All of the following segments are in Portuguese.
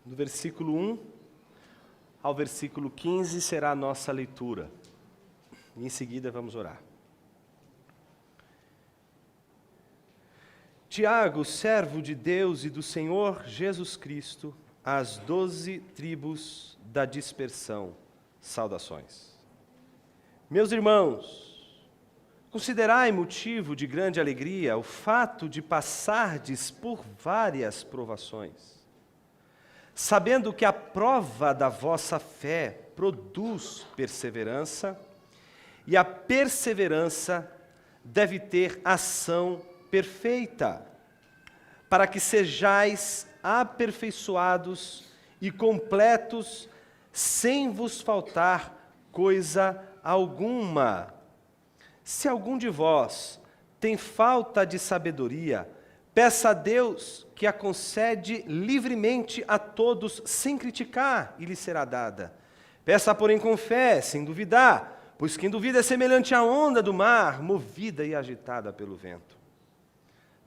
Do versículo 1 ao versículo 15 será a nossa leitura. E em seguida vamos orar. Tiago, servo de Deus e do Senhor Jesus Cristo, às 12 tribos da dispersão, saudações. Meus irmãos, considerai motivo de grande alegria o fato de passardes por várias provações, sabendo que a prova da vossa fé produz perseverança, e a perseverança deve ter ação perfeita, para que sejais aperfeiçoados e completos, sem vos faltar coisa alguma. Se algum de vós tem falta de sabedoria, peça a Deus que a concede livremente a todos, sem criticar, e lhe será dada. Peça, porém, com fé, sem duvidar, pois quem duvida é semelhante à onda do mar, movida e agitada pelo vento.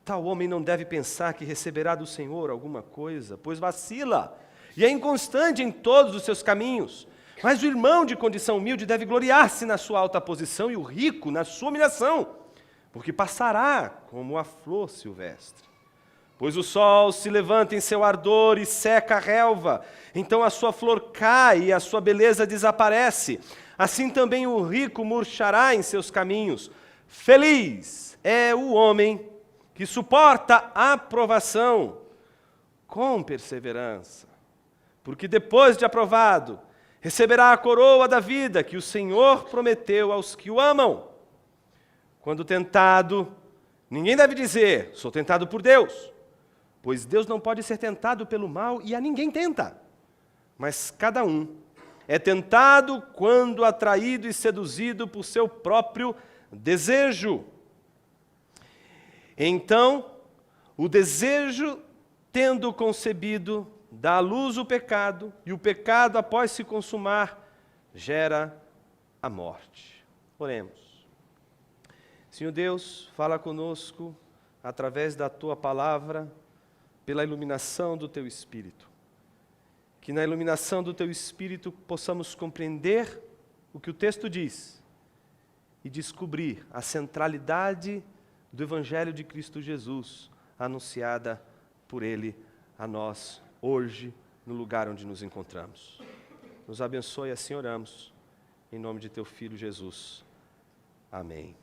Tal homem não deve pensar que receberá do Senhor alguma coisa, pois vacila e é inconstante em todos os seus caminhos. Mas o irmão de condição humilde deve gloriar-se na sua alta posição e o rico na sua humilhação, porque passará como a flor silvestre. Pois o sol se levanta em seu ardor e seca a relva, então a sua flor cai e a sua beleza desaparece. Assim também o rico murchará em seus caminhos. Feliz é o homem que suporta a provação com perseverança, porque depois de aprovado, receberá a coroa da vida que o Senhor prometeu aos que o amam. Quando tentado, ninguém deve dizer, sou tentado por Deus, pois Deus não pode ser tentado pelo mal e a ninguém tenta. Mas cada um é tentado quando atraído e seduzido por seu próprio desejo. Então, o desejo, tendo concebido, dá à luz o pecado, e o pecado, após se consumar, gera a morte. Oremos. Senhor Deus, fala conosco através da Tua palavra, pela iluminação do Teu Espírito. Que na iluminação do Teu Espírito possamos compreender o que o texto diz e descobrir a centralidade do Evangelho de Cristo Jesus, anunciada por Ele a nós hoje, no lugar onde nos encontramos. Nos abençoe, assim oramos, em nome de Teu Filho Jesus. Amém.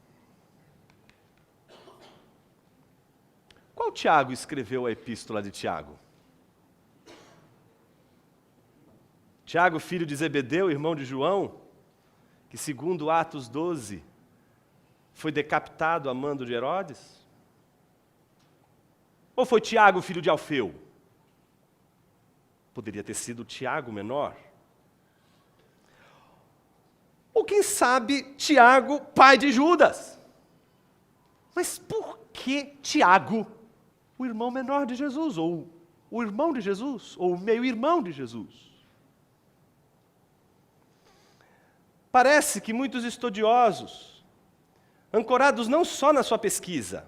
Qual Tiago escreveu a epístola de Tiago? Tiago, filho de Zebedeu, irmão de João, que segundo Atos 12, foi decapitado a mando de Herodes? Ou foi Tiago, filho de Alfeu? Poderia ter sido Tiago menor. Ou quem sabe, Tiago, pai de Judas? Mas por que Tiago, o irmão menor de Jesus? Ou o irmão de Jesus? Ou o meio-irmão de Jesus? Parece que muitos estudiosos, ancorados não só na sua pesquisa,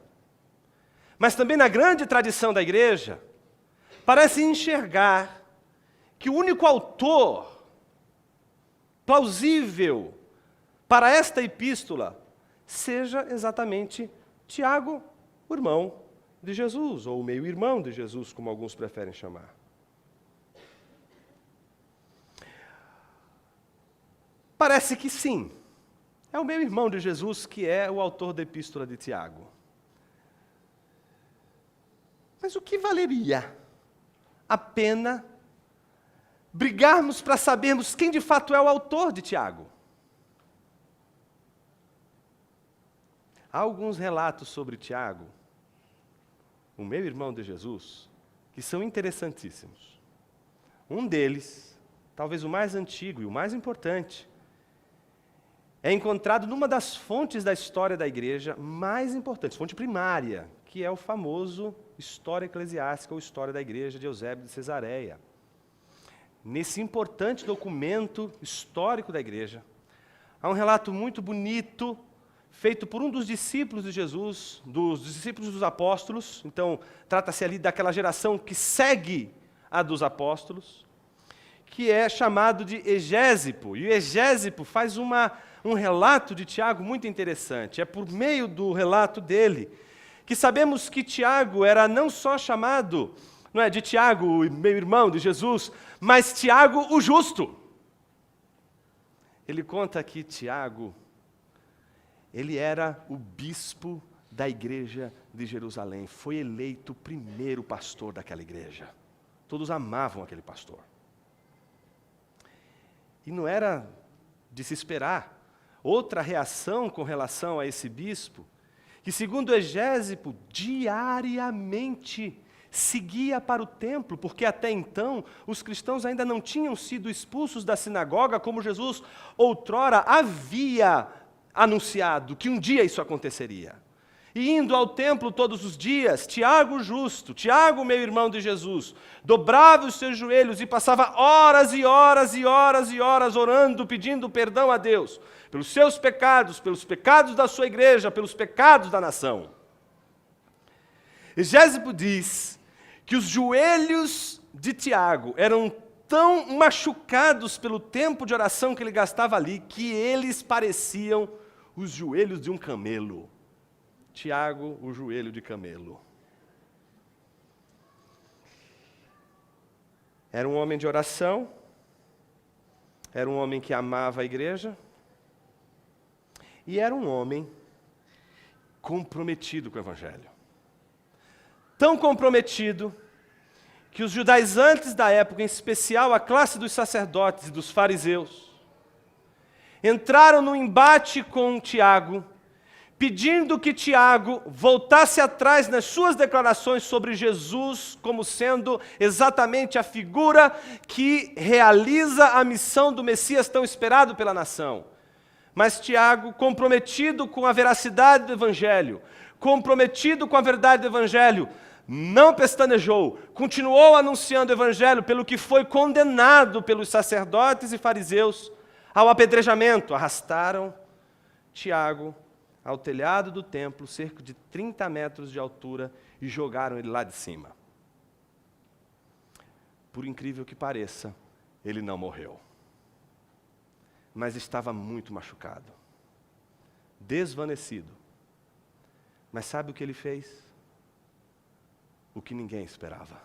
mas também na grande tradição da igreja, parecem enxergar que o único autor plausível para esta epístola seja exatamente Tiago, o irmão de Jesus, ou o meio-irmão de Jesus, como alguns preferem chamar. Parece que sim, é o meio-irmão de Jesus que é o autor da epístola de Tiago. Mas o que valeria a pena brigarmos para sabermos quem de fato é o autor de Tiago? Há alguns relatos sobre Tiago, o meio-irmão de Jesus, que são interessantíssimos. Um deles, talvez o mais antigo e o mais importante, é encontrado numa das fontes da história da igreja mais importantes, fonte primária, que é o famoso História Eclesiástica ou História da Igreja de Eusébio de Cesareia. Nesse importante documento histórico da igreja, há um relato muito bonito, feito por um dos discípulos de Jesus, dos discípulos dos apóstolos. Então, trata-se ali daquela geração que segue a dos apóstolos, que é chamado de Egésipo. E o Egésipo faz um relato de Tiago muito interessante. É por meio do relato dele que sabemos que Tiago era não só chamado, não é, de Tiago, meu irmão de Jesus, mas Tiago o justo. Ele conta que Tiago, ele era o bispo da igreja de Jerusalém, foi eleito o primeiro pastor daquela igreja. Todos amavam aquele pastor. E não era de se esperar outra reação com relação a esse bispo, que segundo Egésipo, diariamente seguia para o templo, porque até então os cristãos ainda não tinham sido expulsos da sinagoga, como Jesus outrora havia anunciado que um dia isso aconteceria. E indo ao templo todos os dias, Tiago o justo, Tiago, meu irmão de Jesus, dobrava os seus joelhos e passava horas e horas e horas e horas orando, pedindo perdão a Deus, pelos seus pecados, pelos pecados da sua igreja, pelos pecados da nação. Egésipo diz que os joelhos de Tiago eram tão machucados pelo tempo de oração que ele gastava ali, que eles pareciam os joelhos de um camelo. Tiago, o joelho de camelo. Era um homem de oração, era um homem que amava a igreja, e era um homem comprometido com o Evangelho. Tão comprometido que os judaizantes da época, em especial a classe dos sacerdotes e dos fariseus, entraram no embate com Tiago, pedindo que Tiago voltasse atrás nas suas declarações sobre Jesus como sendo exatamente a figura que realiza a missão do Messias tão esperado pela nação. Mas Tiago, comprometido com a veracidade do Evangelho, comprometido com a verdade do Evangelho, não pestanejou, continuou anunciando o Evangelho, pelo que foi condenado pelos sacerdotes e fariseus ao apedrejamento. Arrastaram Tiago ao telhado do templo, cerca de 30 metros de altura, e jogaram ele lá de cima. Por incrível que pareça, ele não morreu, mas estava muito machucado, desvanecido. Mas sabe o que ele fez? O que ninguém esperava.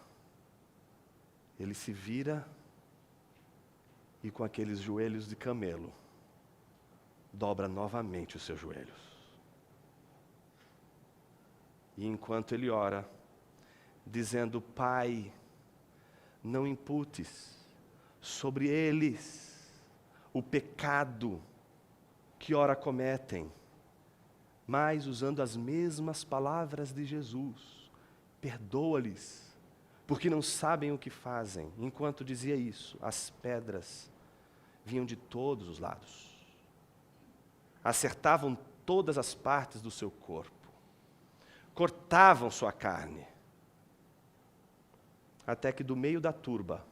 Ele se vira e, com aqueles joelhos de camelo, dobra novamente os seus joelhos. E enquanto ele ora, dizendo: Pai, não imputes sobre eles o pecado que ora cometem, mas usando as mesmas palavras de Jesus, perdoa-lhes, porque não sabem o que fazem. Enquanto dizia isso, as pedras vinham de todos os lados, acertavam todas as partes do seu corpo, cortavam sua carne, até que do meio da turba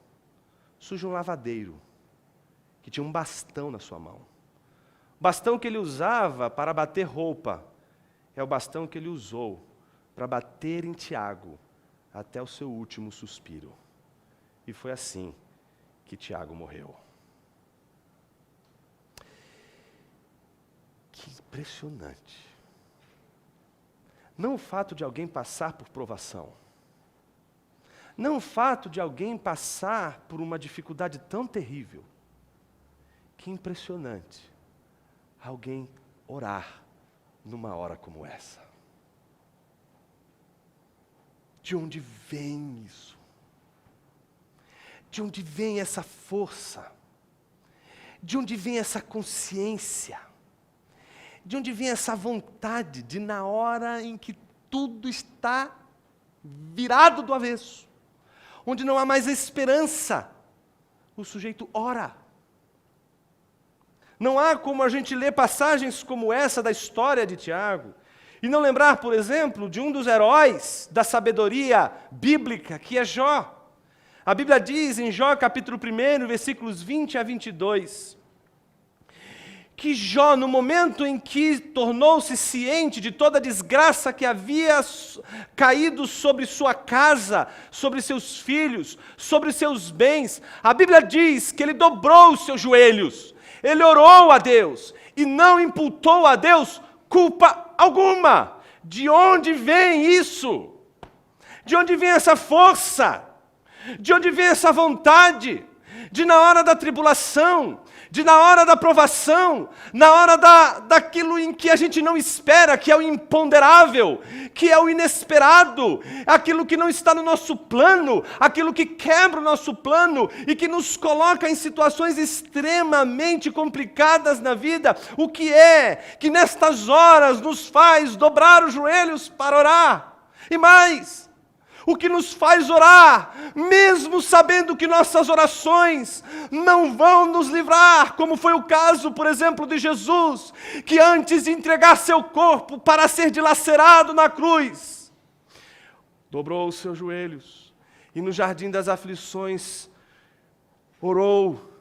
surge um lavadeiro, que tinha um bastão na sua mão. O bastão que ele usava para bater roupa, é o bastão que ele usou para bater em Tiago, até o seu último suspiro. E foi assim que Tiago morreu. Que impressionante. Não o fato de alguém passar por provação, não o fato de alguém passar por uma dificuldade tão terrível. Que impressionante alguém orar numa hora como essa. De onde vem isso? De onde vem essa força? De onde vem essa consciência? De onde vem essa vontade de, na hora em que tudo está virado do avesso, onde não há mais esperança, o sujeito ora? Não há como a gente ler passagens como essa da história de Tiago e não lembrar, por exemplo, de um dos heróis da sabedoria bíblica, que é Jó. A Bíblia diz em Jó, capítulo 1, versículos 20 a 22, que Jó, no momento em que tornou-se ciente de toda a desgraça que havia caído sobre sua casa, sobre seus filhos, sobre seus bens, a Bíblia diz que ele dobrou os seus joelhos, ele orou a Deus e não imputou a Deus culpa alguma. De onde vem isso? De onde vem essa força? De onde vem essa vontade? De na hora da tribulação, de na hora da provação, na hora daquilo em que a gente não espera, que é o imponderável, que é o inesperado, aquilo que não está no nosso plano, aquilo que quebra o nosso plano e que nos coloca em situações extremamente complicadas na vida, o que é que nestas horas nos faz dobrar os joelhos para orar? E mais, o que nos faz orar, mesmo sabendo que nossas orações não vão nos livrar, como foi o caso, por exemplo, de Jesus, que antes de entregar seu corpo para ser dilacerado na cruz, dobrou os seus joelhos e no jardim das aflições orou,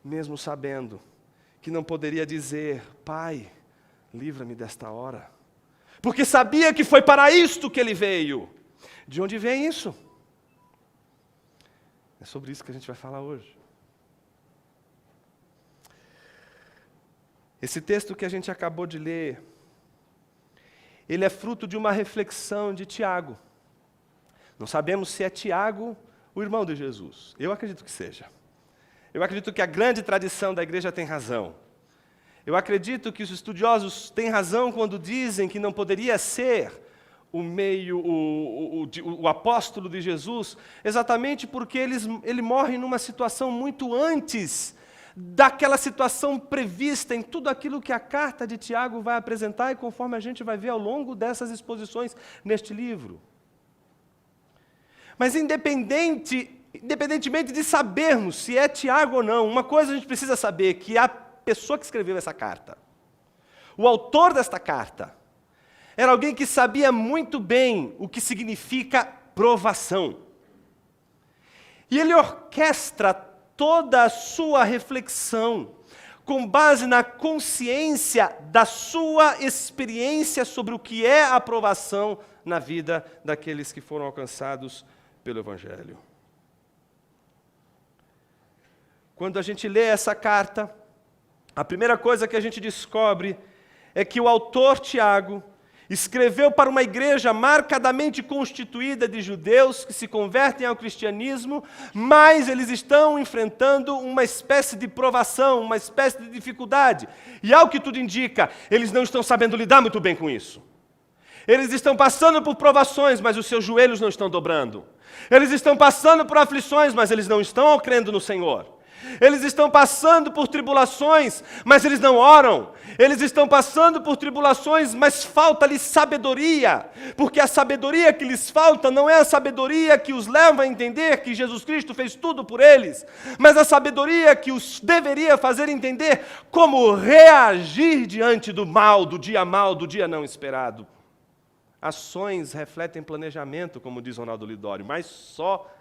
mesmo sabendo que não poderia dizer: Pai, livra-me desta hora, porque sabia que foi para isto que ele veio. De onde vem isso? É sobre isso que a gente vai falar hoje. Esse texto que a gente acabou de ler, ele é fruto de uma reflexão de Tiago. Não sabemos se é Tiago, o irmão de Jesus. Eu acredito que seja. Eu acredito que a grande tradição da igreja tem razão. Eu acredito que os estudiosos têm razão quando dizem que não poderia ser o apóstolo de Jesus, exatamente porque ele morre numa situação muito antes daquela situação prevista em tudo aquilo que a carta de Tiago vai apresentar e conforme a gente vai ver ao longo dessas exposições neste livro. Mas independentemente de sabermos se é Tiago ou não, uma coisa a gente precisa saber, que a pessoa que escreveu essa carta, o autor desta carta, era alguém que sabia muito bem o que significa provação. E ele orquestra toda a sua reflexão com base na consciência da sua experiência sobre o que é a provação na vida daqueles que foram alcançados pelo Evangelho. Quando a gente lê essa carta, a primeira coisa que a gente descobre é que o autor Tiago escreveu para uma igreja marcadamente constituída de judeus que se convertem ao cristianismo, mas eles estão enfrentando uma espécie de provação, uma espécie de dificuldade. E ao que tudo indica, eles não estão sabendo lidar muito bem com isso. Eles estão passando por provações, mas os seus joelhos não estão dobrando. Eles estão passando por aflições, mas eles não estão crendo no Senhor. Eles estão passando por tribulações, mas eles não oram. Eles estão passando por tribulações, mas falta-lhes sabedoria, porque a sabedoria que lhes falta não é a sabedoria que os leva a entender que Jesus Cristo fez tudo por eles, mas a sabedoria que os deveria fazer entender como reagir diante do mal, do dia não esperado. Ações refletem planejamento, como diz Ronaldo Lidório, mas só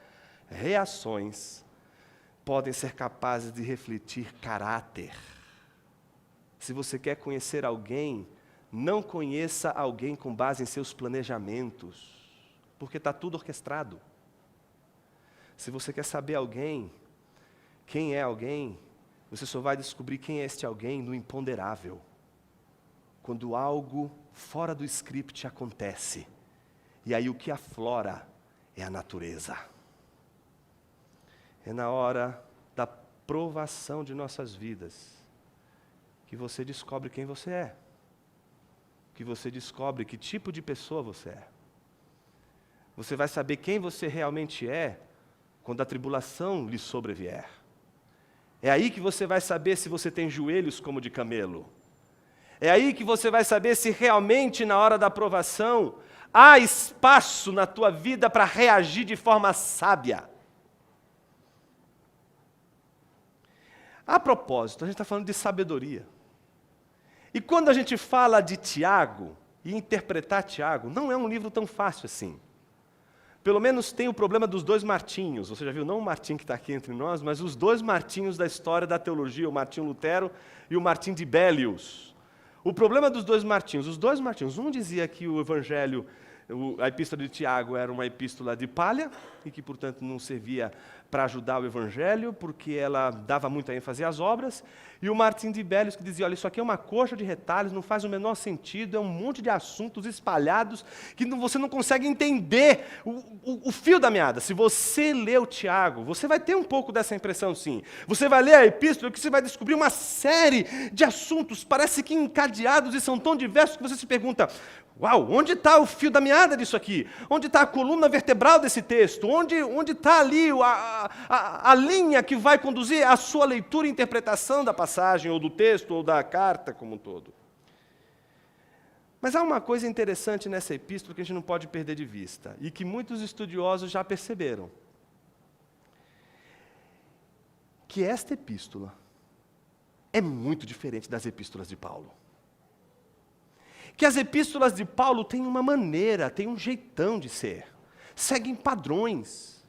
reações podem ser capazes de refletir caráter. Se você quer conhecer alguém, não conheça alguém com base em seus planejamentos, porque está tudo orquestrado. Se você quer saber alguém, quem é alguém, você só vai descobrir quem é este alguém no imponderável. Quando algo fora do script acontece, e aí o que aflora é a natureza. É na hora da provação de nossas vidas que você descobre quem você é, que você descobre que tipo de pessoa você é. Você vai saber quem você realmente é quando a tribulação lhe sobrevier. É aí que você vai saber se você tem joelhos como de camelo. É aí que você vai saber se realmente na hora da provação há espaço na tua vida para reagir de forma sábia. A propósito, a gente está falando de sabedoria. E quando a gente fala de Tiago, e interpretar Tiago, não é um livro tão fácil assim. pelo menos tem o problema dos dois Martinhos. Você já viu, não o Martim que está aqui entre nós, mas os dois Martinhos da história da teologia, o Martinho Lutero e o Martim de Bellius. O problema dos dois Martinhos, um dizia que o Evangelho, a epístola de Tiago era uma epístola de palha, e que, portanto, não servia para ajudar o Evangelho, porque ela dava muita ênfase às obras, e o Martim de Bellius que dizia, olha, isso aqui é uma coxa de retalhos, não faz o menor sentido, é um monte de assuntos espalhados, que você não consegue entender o fio da meada. Se você lê o Tiago, você vai ter um pouco dessa impressão, sim. Você vai ler a epístola, que você vai descobrir uma série de assuntos, parece que encadeados, e são tão diversos que você se pergunta, uau, onde está o fio da meada disso aqui? Onde está a coluna vertebral desse texto? Onde está ali a linha que vai conduzir a sua leitura e interpretação da passagem, ou do texto, ou da carta como um todo? Mas há uma coisa interessante nessa epístola que a gente não pode perder de vista, e que muitos estudiosos já perceberam. Que esta epístola é muito diferente das epístolas de Paulo. Que as epístolas de Paulo têm uma maneira, têm um jeitão de ser, seguem padrões.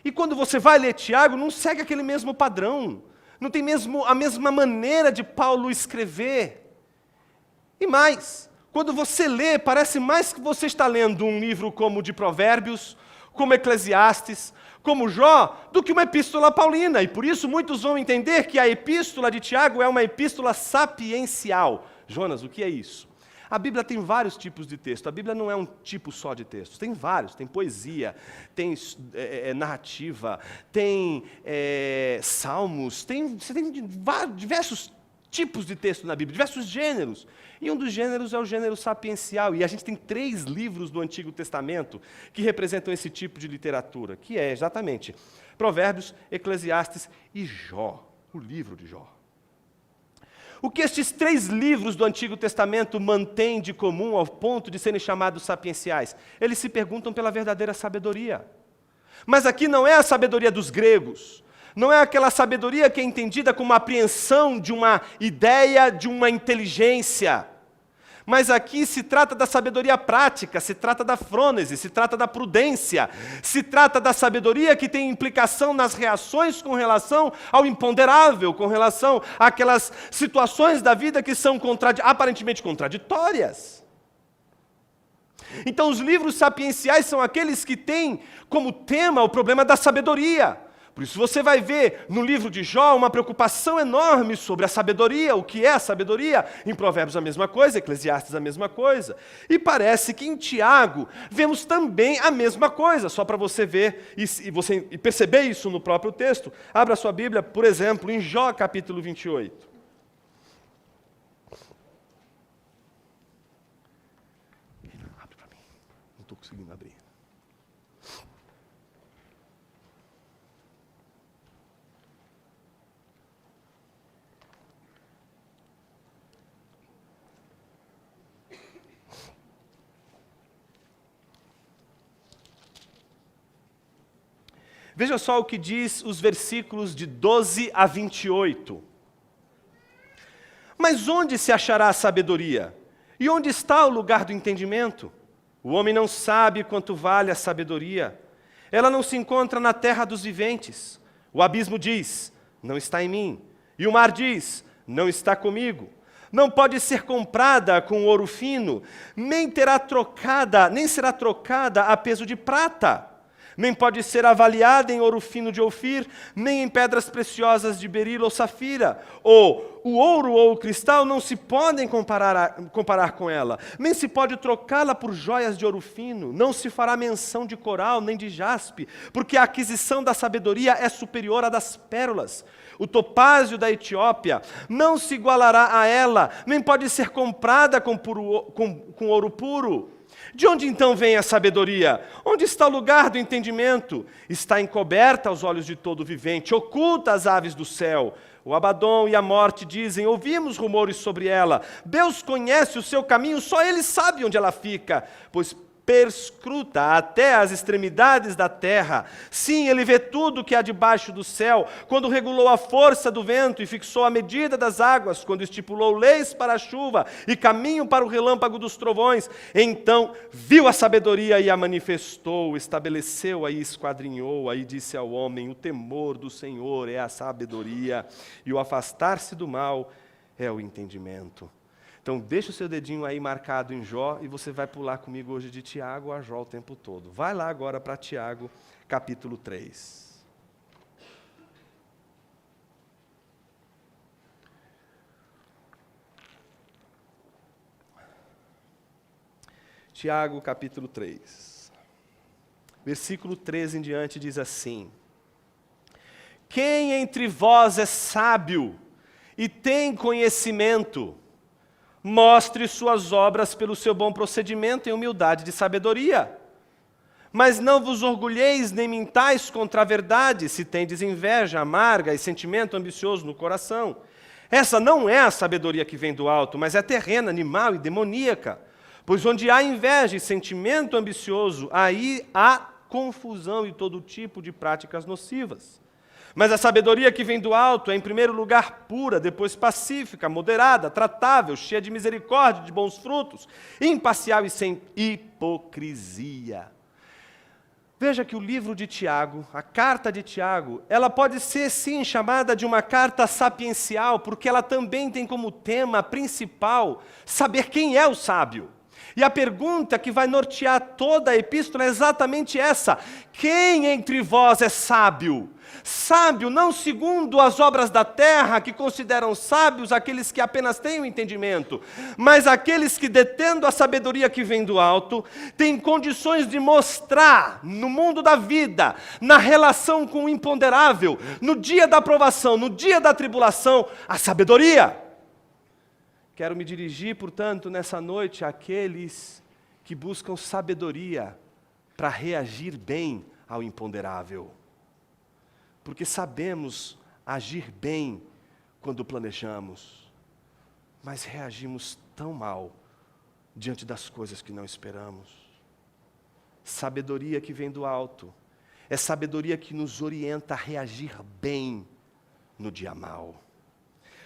E quando você vai ler Tiago, não segue aquele mesmo padrão, não tem mesmo a mesma maneira de Paulo escrever. E mais, quando você lê, parece mais que você está lendo um livro como o de Provérbios, como Eclesiastes, como Jó, do que uma epístola paulina. E por isso muitos vão entender que a epístola de Tiago é uma epístola sapiencial. Jonas, o que é isso? A Bíblia tem vários tipos de texto. A Bíblia não é um tipo só de textos. Tem vários. Tem poesia, tem narrativa, tem salmos, você tem diversos tipos de texto na Bíblia, diversos gêneros. E um dos gêneros é o gênero sapiencial. E a gente tem 3 livros do Antigo Testamento que representam esse tipo de literatura, que é exatamente Provérbios, Eclesiastes e Jó, o livro de Jó. O que estes 3 livros do Antigo Testamento mantêm de comum ao ponto de serem chamados sapienciais? Eles se perguntam pela verdadeira sabedoria. Mas aqui não é a sabedoria dos gregos, não é aquela sabedoria que é entendida como a apreensão de uma ideia, de uma inteligência. Mas aqui se trata da sabedoria prática, se trata da frônese, se trata da prudência, se trata da sabedoria que tem implicação nas reações com relação ao imponderável, com relação àquelas situações da vida que são aparentemente contraditórias. Então, os livros sapienciais são aqueles que têm como tema o problema da sabedoria. Por isso você vai ver no livro de Jó uma preocupação enorme sobre a sabedoria, o que é a sabedoria. Em Provérbios a mesma coisa, Eclesiastes a mesma coisa. E parece que em Tiago vemos também a mesma coisa, só para você ver e perceber isso no próprio texto. Abra sua Bíblia, por exemplo, em Jó capítulo 28. Abre para mim, não estou conseguindo abrir. Veja só o que diz os versículos de 12 a 28. Mas onde se achará a sabedoria? E onde está o lugar do entendimento? O homem não sabe quanto vale a sabedoria. Ela não se encontra na terra dos viventes. O abismo diz, não está em mim. E o mar diz, não está comigo. Não pode ser comprada com ouro fino, nem será trocada a peso de prata. Nem pode ser avaliada em ouro fino de Ofir, nem em pedras preciosas de berilo ou safira. Ou o ouro ou o cristal não se podem comparar com ela, nem se pode trocá-la por joias de ouro fino. Não se fará menção de coral nem de jaspe, porque a aquisição da sabedoria é superior à das pérolas. O topázio da Etiópia não se igualará a ela, nem pode ser comprada com ouro puro. De onde então vem a sabedoria? Onde está o lugar do entendimento? Está encoberta aos olhos de todo vivente, oculta às aves do céu. O Abadom e a morte dizem, ouvimos rumores sobre ela. Deus conhece o seu caminho, só Ele sabe onde ela fica. Pois perscruta até as extremidades da terra. Sim, ele vê tudo que há debaixo do céu. Quando regulou a força do vento e fixou a medida das águas, quando estipulou leis para a chuva e caminho para o relâmpago dos trovões, então viu a sabedoria e a manifestou, estabeleceu-a e esquadrinhou-a e disse ao homem: o temor do Senhor é a sabedoria e o afastar-se do mal é o entendimento. Então, deixa o seu dedinho aí marcado em Jó e você vai pular comigo hoje de Tiago a Jó o tempo todo. Vai lá agora para Tiago, capítulo 3. Tiago, capítulo 3. Versículo 13 em diante diz assim: quem entre vós é sábio e tem conhecimento, mostre suas obras pelo seu bom procedimento em humildade de sabedoria. Mas não vos orgulheis nem mintais contra a verdade, se tendes inveja amarga e sentimento ambicioso no coração. Essa não é a sabedoria que vem do alto, mas é terrena, animal e demoníaca. Pois onde há inveja e sentimento ambicioso, aí há confusão e todo tipo de práticas nocivas. Mas a sabedoria que vem do alto é, em primeiro lugar, pura, depois pacífica, moderada, tratável, cheia de misericórdia, de bons frutos, imparcial e sem hipocrisia. Veja que o livro de Tiago, a carta de Tiago, ela pode ser, sim, chamada de uma carta sapiencial, porque ela também tem como tema principal saber quem é o sábio. E a pergunta que vai nortear toda a epístola é exatamente essa: quem entre vós é sábio? Sábio não segundo as obras da terra, que consideram sábios aqueles que apenas têm o entendimento, mas aqueles que, detendo a sabedoria que vem do alto, têm condições de mostrar no mundo da vida, na relação com o imponderável, no dia da provação, no dia da tribulação, a sabedoria. Quero me dirigir, portanto, nessa noite àqueles que buscam sabedoria para reagir bem ao imponderável. Porque sabemos agir bem quando planejamos, mas reagimos tão mal diante das coisas que não esperamos. Sabedoria que vem do alto é sabedoria que nos orienta a reagir bem no dia mau.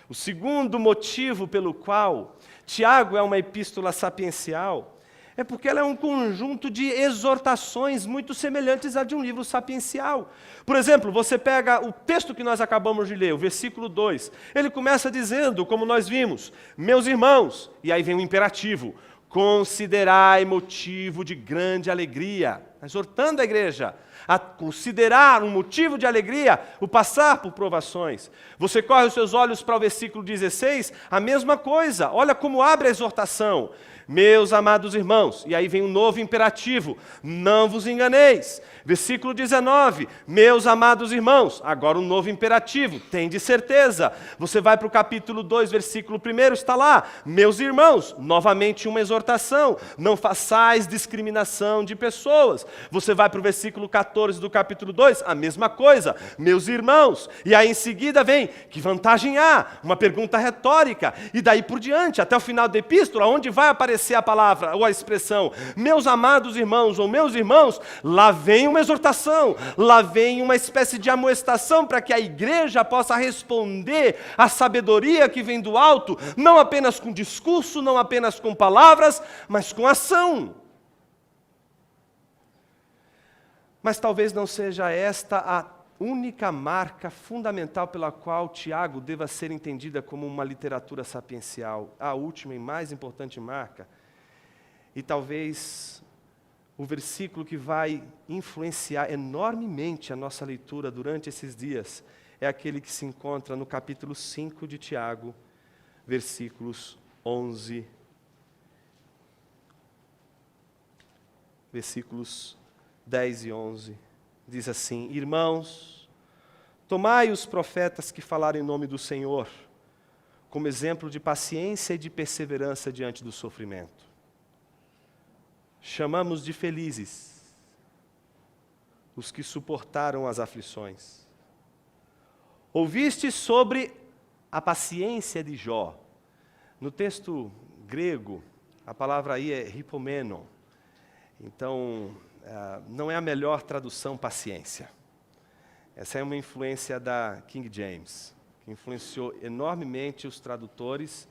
O segundo motivo pelo qual Tiago é uma epístola sapiencial é porque ela é um conjunto de exortações muito semelhantes à de um livro sapiencial. Por exemplo, você pega o texto que nós acabamos de ler, o versículo 2. Ele começa dizendo, como nós vimos: meus irmãos, e aí vem o imperativo, considerai motivo de grande alegria, exortando a igreja a considerar um motivo de alegria o passar por provações. Você corre os seus olhos para o versículo 16, a mesma coisa. Olha como abre a exortação: meus amados irmãos, e aí vem um novo imperativo: não vos enganeis. Versículo 19, meus amados irmãos, agora um novo imperativo: tende certeza. Você vai para o capítulo 2, versículo 1, está lá: meus irmãos, novamente uma exortação: não façais discriminação de pessoas. Você vai para o versículo 14 do capítulo 2, a mesma coisa: meus irmãos. E aí em seguida vem: que vantagem há? Uma pergunta retórica. E daí por diante, até o final da epístola, onde vai aparecer a palavra ou a expressão meus amados irmãos ou meus irmãos, lá vem uma exortação, lá vem uma espécie de amoestação para que a igreja possa responder à sabedoria que vem do alto, não apenas com discurso, não apenas com palavras, mas com ação. Mas talvez não seja esta a única marca fundamental pela qual Tiago deva ser entendida como uma literatura sapiencial. A última e mais importante marca, e talvez o versículo que vai influenciar enormemente a nossa leitura durante esses dias, é aquele que se encontra no capítulo 5 de Tiago, versículos 11, versículos 10 e 11, diz assim: irmãos, tomai os profetas que falaram em nome do Senhor, como exemplo de paciência e de perseverança diante do sofrimento. Chamamos de felizes os que suportaram as aflições. Ouviste sobre a paciência de Jó. No texto grego, a palavra aí é hipomeno. Então, não é a melhor tradução paciência. Essa é uma influência da King James, que influenciou enormemente os tradutores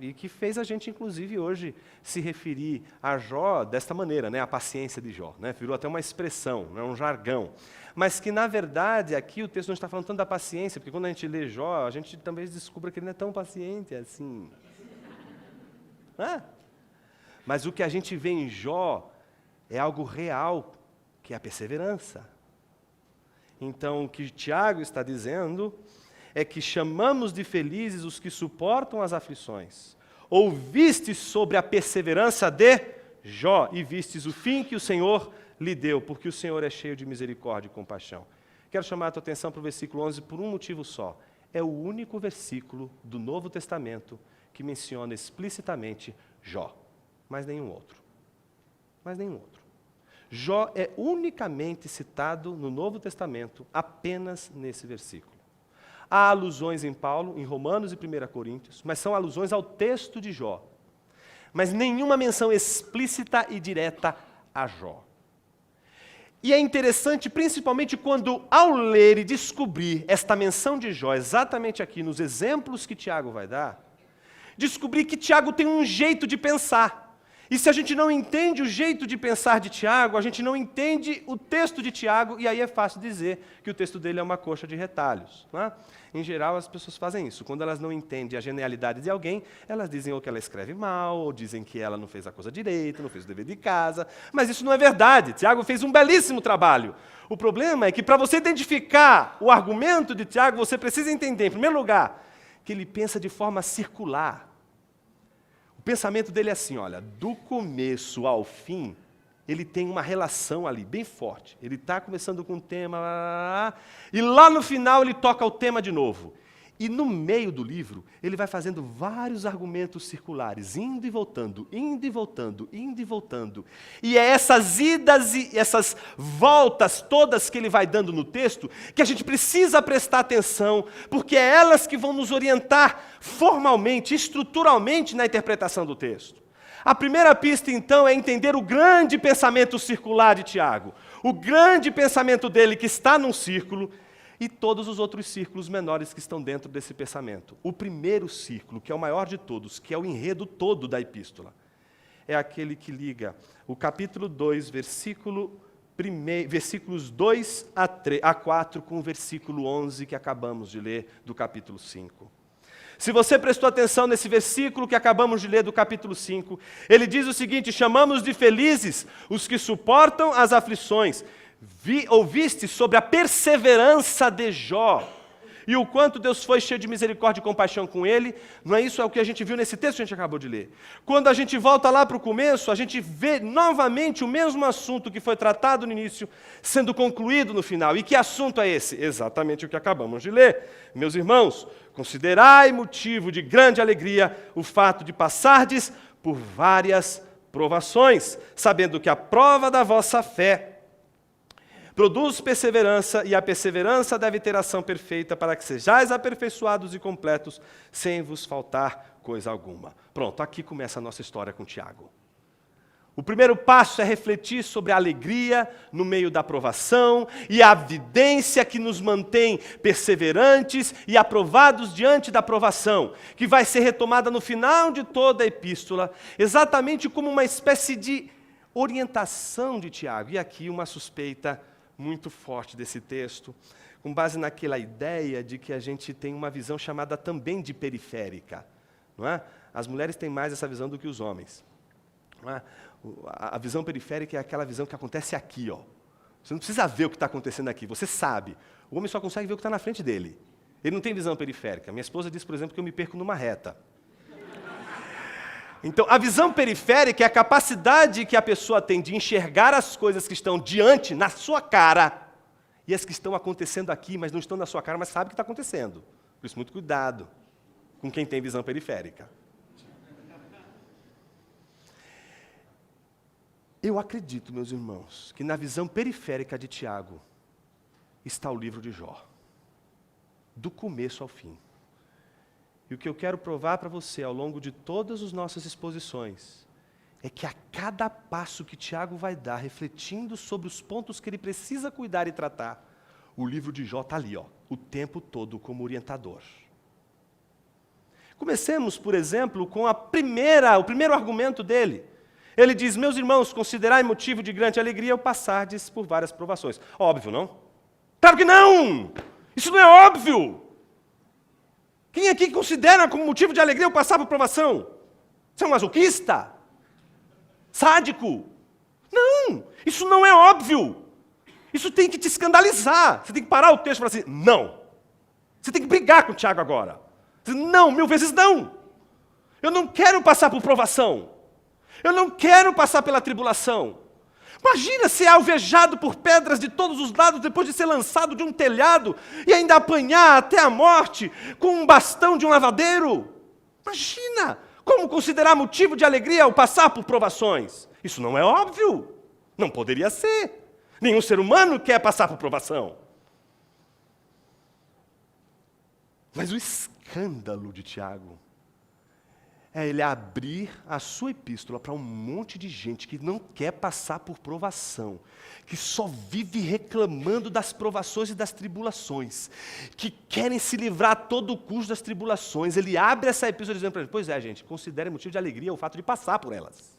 e que fez a gente, inclusive, hoje se referir a Jó desta maneira, né? A paciência de Jó. Né? Virou até uma expressão, né? Um jargão. Mas que, na verdade, aqui o texto não está falando tanto da paciência, porque quando a gente lê Jó, a gente também descobre que ele não é tão paciente assim. Mas o que a gente vê em Jó é algo real, que é a perseverança. Então, o que Tiago está dizendo é que chamamos de felizes os que suportam as aflições. Ouvistes sobre a perseverança de Jó e vistes o fim que o Senhor lhe deu, porque o Senhor é cheio de misericórdia e compaixão. Quero chamar a tua atenção para o versículo 11 por um motivo só. É o único versículo do Novo Testamento que menciona explicitamente Jó. Mais nenhum outro. Mais nenhum outro. Jó é unicamente citado no Novo Testamento apenas nesse versículo. Há alusões em Paulo, em Romanos e 1 Coríntios, mas são alusões ao texto de Jó. Mas nenhuma menção explícita e direta a Jó. E é interessante, principalmente quando, ao ler e descobrir esta menção de Jó, exatamente aqui nos exemplos que Tiago vai dar, descobrir que Tiago tem um jeito de pensar. E se a gente não entende o jeito de pensar de Tiago, a gente não entende o texto de Tiago, e aí é fácil dizer que o texto dele é uma coxa de retalhos. Não é? Em geral, as pessoas fazem isso. Quando elas não entendem a genialidade de alguém, elas dizem ou que ela escreve mal, ou dizem que ela não fez a coisa direito, não fez o dever de casa. Mas isso não é verdade. Tiago fez um belíssimo trabalho. O problema é que, para você identificar o argumento de Tiago, você precisa entender, em primeiro lugar, que ele pensa de forma circular. O pensamento dele é assim, olha, do começo ao fim, ele tem uma relação ali, bem forte. Ele está começando com um tema, e lá no final ele toca o tema de novo. E no meio do livro, ele vai fazendo vários argumentos circulares, indo e voltando, indo e voltando, indo e voltando. E é essas idas e essas voltas todas que ele vai dando no texto que a gente precisa prestar atenção, porque é elas que vão nos orientar formalmente, estruturalmente na interpretação do texto. A primeira pista, então, é entender o grande pensamento circular de Tiago. O grande pensamento dele que está num círculo, e todos os outros círculos menores que estão dentro desse pensamento. O primeiro círculo, que é o maior de todos, que é o enredo todo da epístola, é aquele que liga o capítulo 2, versículos 2 a 4, com o versículo 11 que acabamos de ler do capítulo 5. Se você prestou atenção nesse versículo que acabamos de ler do capítulo 5, ele diz o seguinte: chamamos de felizes os que suportam as aflições. Ouviste sobre a perseverança de Jó e o quanto Deus foi cheio de misericórdia e compaixão com ele. Não é isso? É o que a gente viu nesse texto que a gente acabou de ler. Quando a gente volta lá para o começo, a gente vê novamente o mesmo assunto que foi tratado no início, sendo concluído no final. E que assunto é esse? Exatamente o que acabamos de ler. Meus irmãos, considerai motivo de grande alegria o fato de passardes por várias provações, sabendo que a prova da vossa fé produz perseverança, e a perseverança deve ter ação perfeita, para que sejais aperfeiçoados e completos, sem vos faltar coisa alguma. Pronto, aqui começa a nossa história com Tiago. O primeiro passo é refletir sobre a alegria no meio da provação e a evidência que nos mantém perseverantes e aprovados diante da provação, que vai ser retomada no final de toda a epístola, exatamente como uma espécie de orientação de Tiago. E aqui uma suspeita muito forte desse texto, com base naquela ideia de que a gente tem uma visão chamada também de periférica. Não é? As mulheres têm mais essa visão do que os homens. Não é? A visão periférica é aquela visão que acontece aqui. Ó. Você não precisa ver o que está acontecendo aqui, você sabe. O homem só consegue ver o que está na frente dele. Ele não tem visão periférica. Minha esposa diz, por exemplo, que eu me perco numa reta. Então, a visão periférica é a capacidade que a pessoa tem de enxergar as coisas que estão diante, na sua cara, e as que estão acontecendo aqui, mas não estão na sua cara, mas sabe o que está acontecendo. Por isso, muito cuidado com quem tem visão periférica. Eu acredito, meus irmãos, que na visão periférica de Tiago está o livro de Jó, do começo ao fim. E o que eu quero provar para você ao longo de todas as nossas exposições é que a cada passo que Tiago vai dar, refletindo sobre os pontos que ele precisa cuidar e tratar, o livro de Jó está ali, o tempo todo como orientador. Comecemos, por exemplo, com o primeiro argumento dele. Ele diz: meus irmãos, considerai motivo de grande alegria o passardes por várias provações. Óbvio, não? Claro que não! Isso não é óbvio! Quem aqui considera como motivo de alegria o passar por provação? Você é um masoquista? Sádico? Não! Isso não é óbvio! Isso tem que te escandalizar. Você tem que parar o texto e falar assim: não! Você tem que brigar com o Tiago agora. Você, não, 1000 vezes não! Eu não quero passar por provação. Eu não quero passar pela tribulação. Imagina ser alvejado por pedras de todos os lados depois de ser lançado de um telhado e ainda apanhar até a morte com um bastão de um lavadeiro. Imagina como considerar motivo de alegria ao passar por provações. Isso não é óbvio. Não poderia ser. Nenhum ser humano quer passar por provação. Mas o escândalo de Tiago é ele abrir a sua epístola para um monte de gente que não quer passar por provação, que só vive reclamando das provações e das tribulações, que querem se livrar a todo custo das tribulações. Ele abre essa epístola dizendo para eles: pois é, gente, considere motivo de alegria o fato de passar por elas.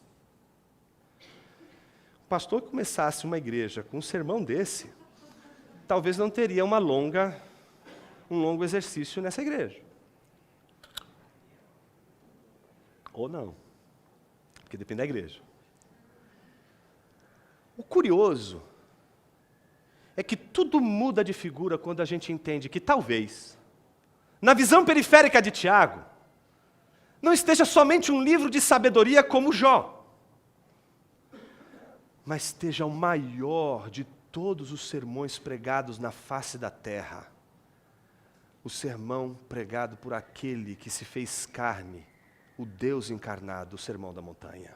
O pastor que começasse uma igreja com um sermão desse, talvez não teria um longo exercício nessa igreja. Ou não, porque depende da igreja. O curioso é que tudo muda de figura quando a gente entende que talvez, na visão periférica de Tiago, não esteja somente um livro de sabedoria como Jó, mas esteja o maior de todos os sermões pregados na face da terra. O sermão pregado por aquele que se fez carne, o Deus encarnado, o Sermão da Montanha,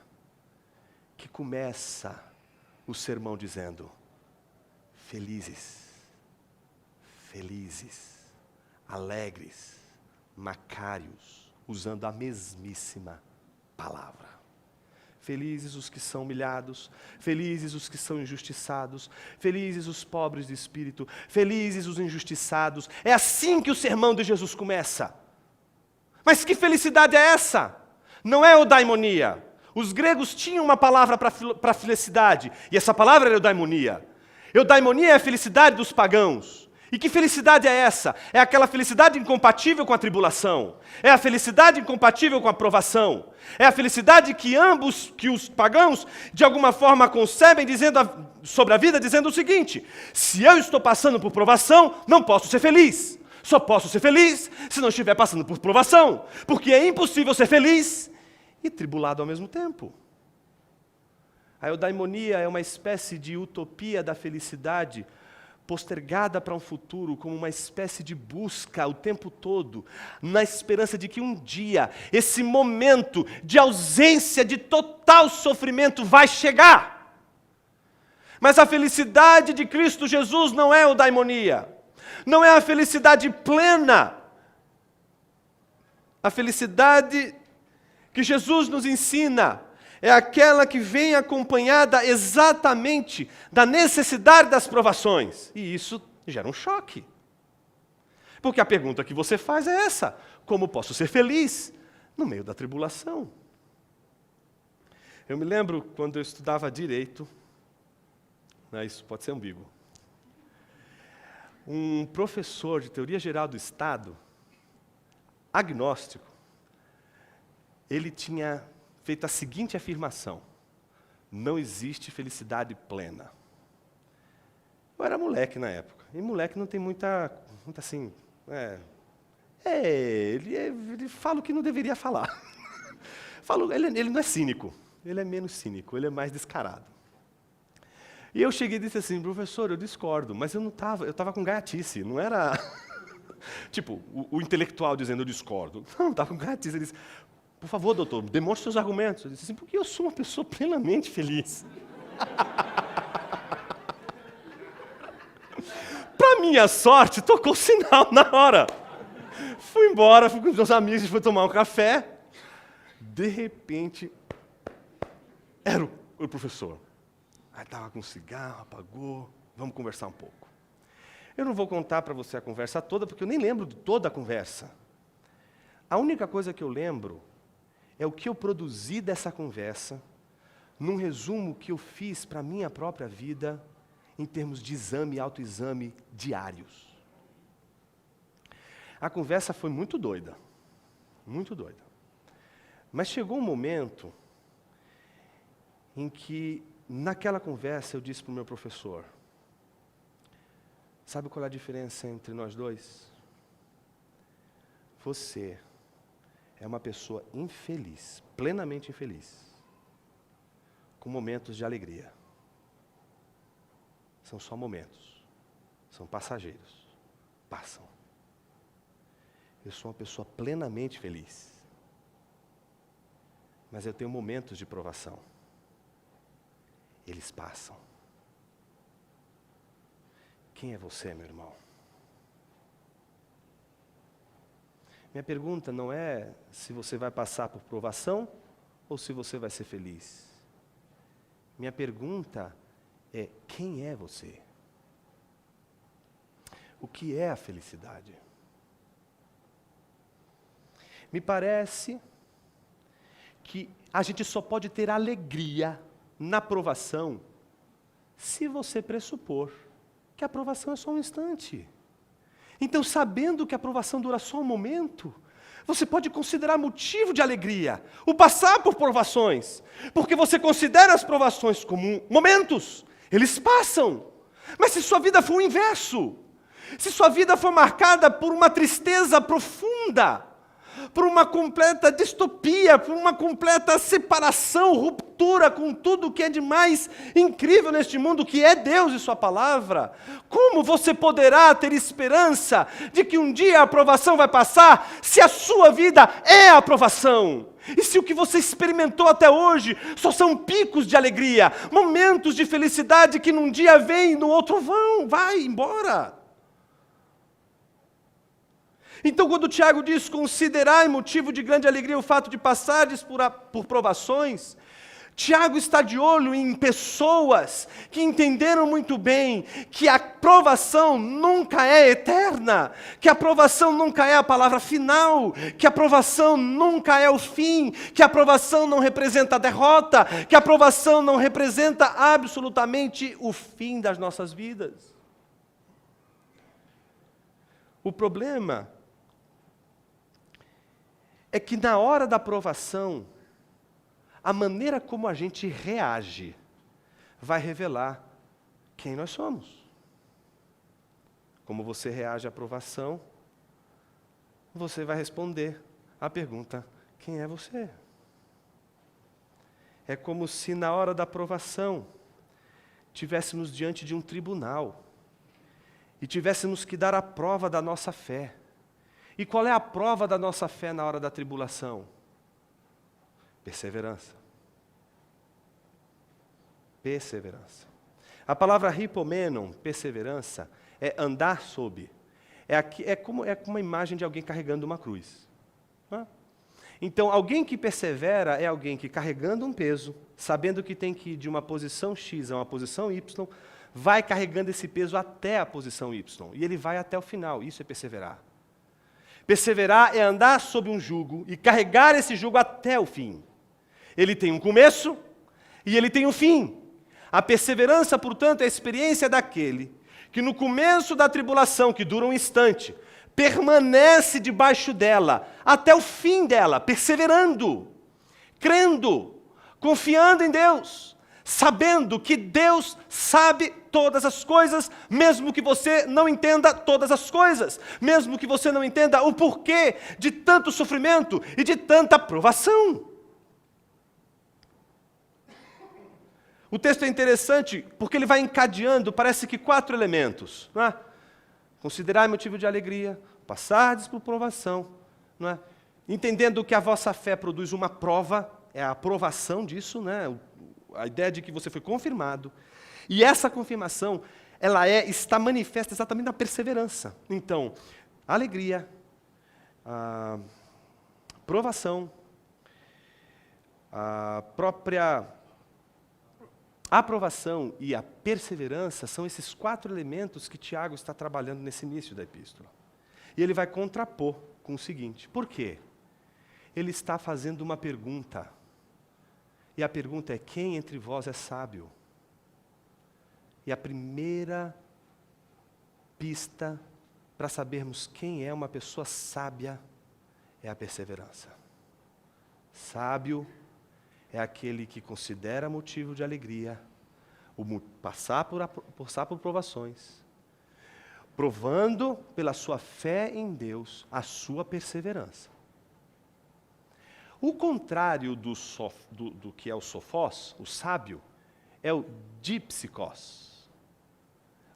que começa o sermão dizendo: felizes, alegres, macários, usando a mesmíssima palavra. Felizes os que são humilhados, felizes os que são injustiçados, felizes os pobres de espírito, felizes os injustiçados. É assim que o sermão de Jesus começa. Mas que felicidade é essa? Não é eudaimonia. Os gregos tinham uma palavra para felicidade, e essa palavra era eudaimonia. Eudaimonia é a felicidade dos pagãos. E que felicidade é essa? É aquela felicidade incompatível com a tribulação. É a felicidade incompatível com a provação. É a felicidade que os pagãos, de alguma forma, concebem sobre a vida, dizendo o seguinte: se eu estou passando por provação, não posso ser feliz. Só posso ser feliz se não estiver passando por provação, porque é impossível ser feliz e tribulado ao mesmo tempo. A eudaimonia é uma espécie de utopia da felicidade, postergada para um futuro, como uma espécie de busca o tempo todo, na esperança de que um dia, esse momento de ausência, de total sofrimento vai chegar. Mas a felicidade de Cristo Jesus não é eudaimonia. Não é a felicidade plena. A felicidade que Jesus nos ensina é aquela que vem acompanhada exatamente da necessidade das provações. E isso gera um choque. Porque a pergunta que você faz é essa: como posso ser feliz no meio da tribulação? Eu me lembro quando eu estudava direito, isso pode ser ambíguo. Um professor de teoria geral do Estado, agnóstico, ele tinha feito a seguinte afirmação: não existe felicidade plena. Eu era moleque na época, e moleque não tem muita assim, ele fala o que não deveria falar. Ele não é cínico, ele é menos cínico, ele é mais descarado. E eu cheguei e disse assim: professor, eu discordo, mas eu estava com gaiatice, não era tipo o intelectual dizendo eu discordo. Não, estava com gaiatice. Ele disse: por favor, doutor, demonstre seus argumentos. Eu disse assim: porque eu sou uma pessoa plenamente feliz. Para minha sorte, tocou o sinal na hora. Fui embora, fui com os meus amigos, fui tomar um café. De repente, era o professor. Aí estava com um cigarro, apagou, vamos conversar um pouco. Eu não vou contar para você a conversa toda, porque eu nem lembro de toda a conversa. A única coisa que eu lembro é o que eu produzi dessa conversa, num resumo que eu fiz para a minha própria vida, em termos de exame e autoexame diários. A conversa foi muito doida, muito doida. Mas chegou um momento em que, naquela conversa, eu disse para o meu professor, sabe qual é a diferença entre nós dois? Você é uma pessoa infeliz, plenamente infeliz, com momentos de alegria. São só momentos, são passageiros, passam. Eu sou uma pessoa plenamente feliz, mas eu tenho momentos de provação. Eles passam. Quem é você, meu irmão? Minha pergunta não é se você vai passar por provação ou se você vai ser feliz. Minha pergunta é: quem é você? O que é a felicidade? Me parece que a gente só pode ter alegria na provação se você pressupor que a provação é só um instante. Então, sabendo que a provação dura só um momento, você pode considerar motivo de alegria o passar por provações, porque você considera as provações como momentos, eles passam. Mas se sua vida for o inverso, se sua vida for marcada por uma tristeza profunda, por uma completa distopia, por uma completa separação, ruptura com tudo que é de mais incrível neste mundo, que é Deus e sua palavra, como você poderá ter esperança de que um dia a aprovação vai passar, se a sua vida é a aprovação? E se o que você experimentou até hoje só são picos de alegria, momentos de felicidade que num dia vem e no outro vai embora? Então, quando Tiago diz, considerai motivo de grande alegria o fato de passardes por provações, Tiago está de olho em pessoas que entenderam muito bem que a provação nunca é eterna, que a provação nunca é a palavra final, que a provação nunca é o fim, que a provação não representa a derrota, que a provação não representa absolutamente o fim das nossas vidas. O problema é que na hora da provação, a maneira como a gente reage vai revelar quem nós somos. Como você reage à provação, você vai responder à pergunta: quem é você? É como se na hora da provação tivéssemos diante de um tribunal e tivéssemos que dar a prova da nossa fé. E qual é a prova da nossa fé na hora da tribulação? Perseverança. Perseverança. A palavra hipomenon, perseverança, é andar sob. É como uma imagem de alguém carregando uma cruz. Então, alguém que persevera é alguém que, carregando um peso, sabendo que tem que ir de uma posição X a uma posição Y, vai carregando esse peso até a posição Y. E ele vai até o final. Isso é perseverar. Perseverar é andar sob um jugo e carregar esse jugo até o fim. Ele tem um começo e ele tem um fim. A perseverança, portanto, é a experiência daquele que no começo da tribulação, que dura um instante, permanece debaixo dela, até o fim dela, perseverando, crendo, confiando em Deus, sabendo que Deus sabe todas as coisas, mesmo que você não entenda todas as coisas, mesmo que você não entenda o porquê de tanto sofrimento e de tanta provação. O texto é interessante porque ele vai encadeando, parece que 4 elementos. Não é? Considerai motivo de alegria, passardes por provação, não é? Entendendo que a vossa fé produz uma prova, é a aprovação disso, né? A ideia de que você foi confirmado. E essa confirmação, ela está manifesta exatamente na perseverança. Então, a alegria, a provação, a própria A aprovação e a perseverança são esses 4 elementos que Tiago está trabalhando nesse início da epístola. E ele vai contrapor com o seguinte: por quê? Ele está fazendo uma pergunta. E a pergunta é: quem entre vós é sábio? E a primeira pista para sabermos quem é uma pessoa sábia é a perseverança. Sábio é aquele que considera motivo de alegria passar por provações, provando pela sua fé em Deus a sua perseverança. O contrário do que é o sofós, o sábio, é o dipsikos.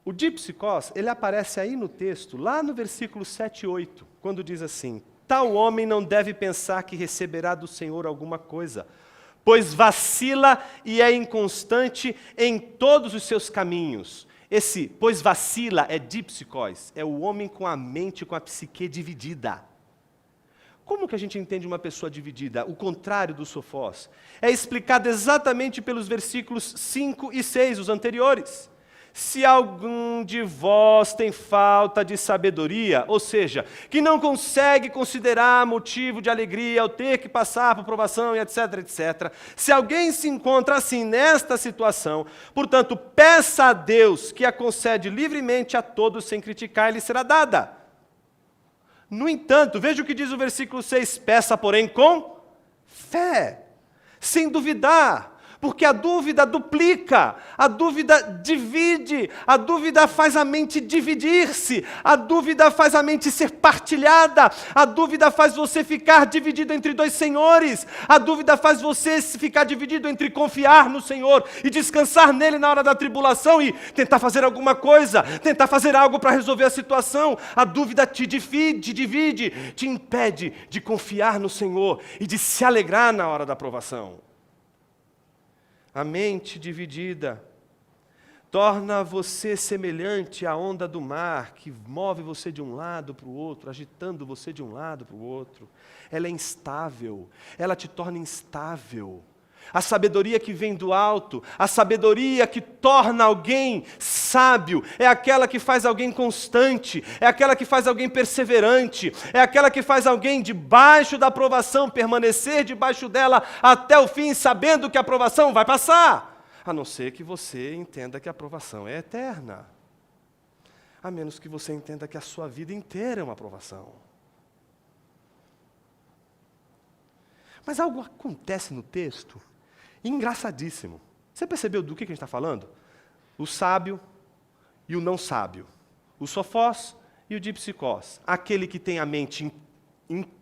O dipsikos, ele aparece aí no texto, lá no versículo 7 e 8, quando diz assim: tal homem não deve pensar que receberá do Senhor alguma coisa, pois vacila e é inconstante em todos os seus caminhos. Esse pois vacila é dipsikos, é o homem com a mente, com a psique dividida. Como que a gente entende uma pessoa dividida? O contrário do sofós. É explicado exatamente pelos versículos 5 e 6, os anteriores. Se algum de vós tem falta de sabedoria, ou seja, que não consegue considerar motivo de alegria ao ter que passar por provação e etc, etc. Se alguém se encontra assim nesta situação, portanto, peça a Deus que a concede livremente a todos sem criticar, e lhe será dada. No entanto, veja o que diz o versículo 6, peça porém com fé, sem duvidar. Porque a dúvida duplica, a dúvida divide, a dúvida faz a mente dividir-se, a dúvida faz a mente ser partilhada, a dúvida faz você ficar dividido entre 2 senhores, a dúvida faz você ficar dividido entre confiar no Senhor e descansar nele na hora da tribulação e tentar fazer alguma coisa, tentar fazer algo para resolver a situação. A dúvida te divide, te impede de confiar no Senhor e de se alegrar na hora da provação. A mente dividida torna você semelhante à onda do mar, que move você de um lado para o outro, agitando você de um lado para o outro. Ela é instável, ela te torna instável. A sabedoria que vem do alto, a sabedoria que torna alguém sábio, é aquela que faz alguém constante, é aquela que faz alguém perseverante, é aquela que faz alguém debaixo da aprovação permanecer debaixo dela até o fim, sabendo que a aprovação vai passar. A não ser que você entenda que a aprovação é eterna. A menos que você entenda que a sua vida inteira é uma aprovação. Mas algo acontece no texto engraçadíssimo. Você percebeu do que a gente está falando? O sábio e o não sábio. O sofós e o dipsikos. Aquele que tem a mente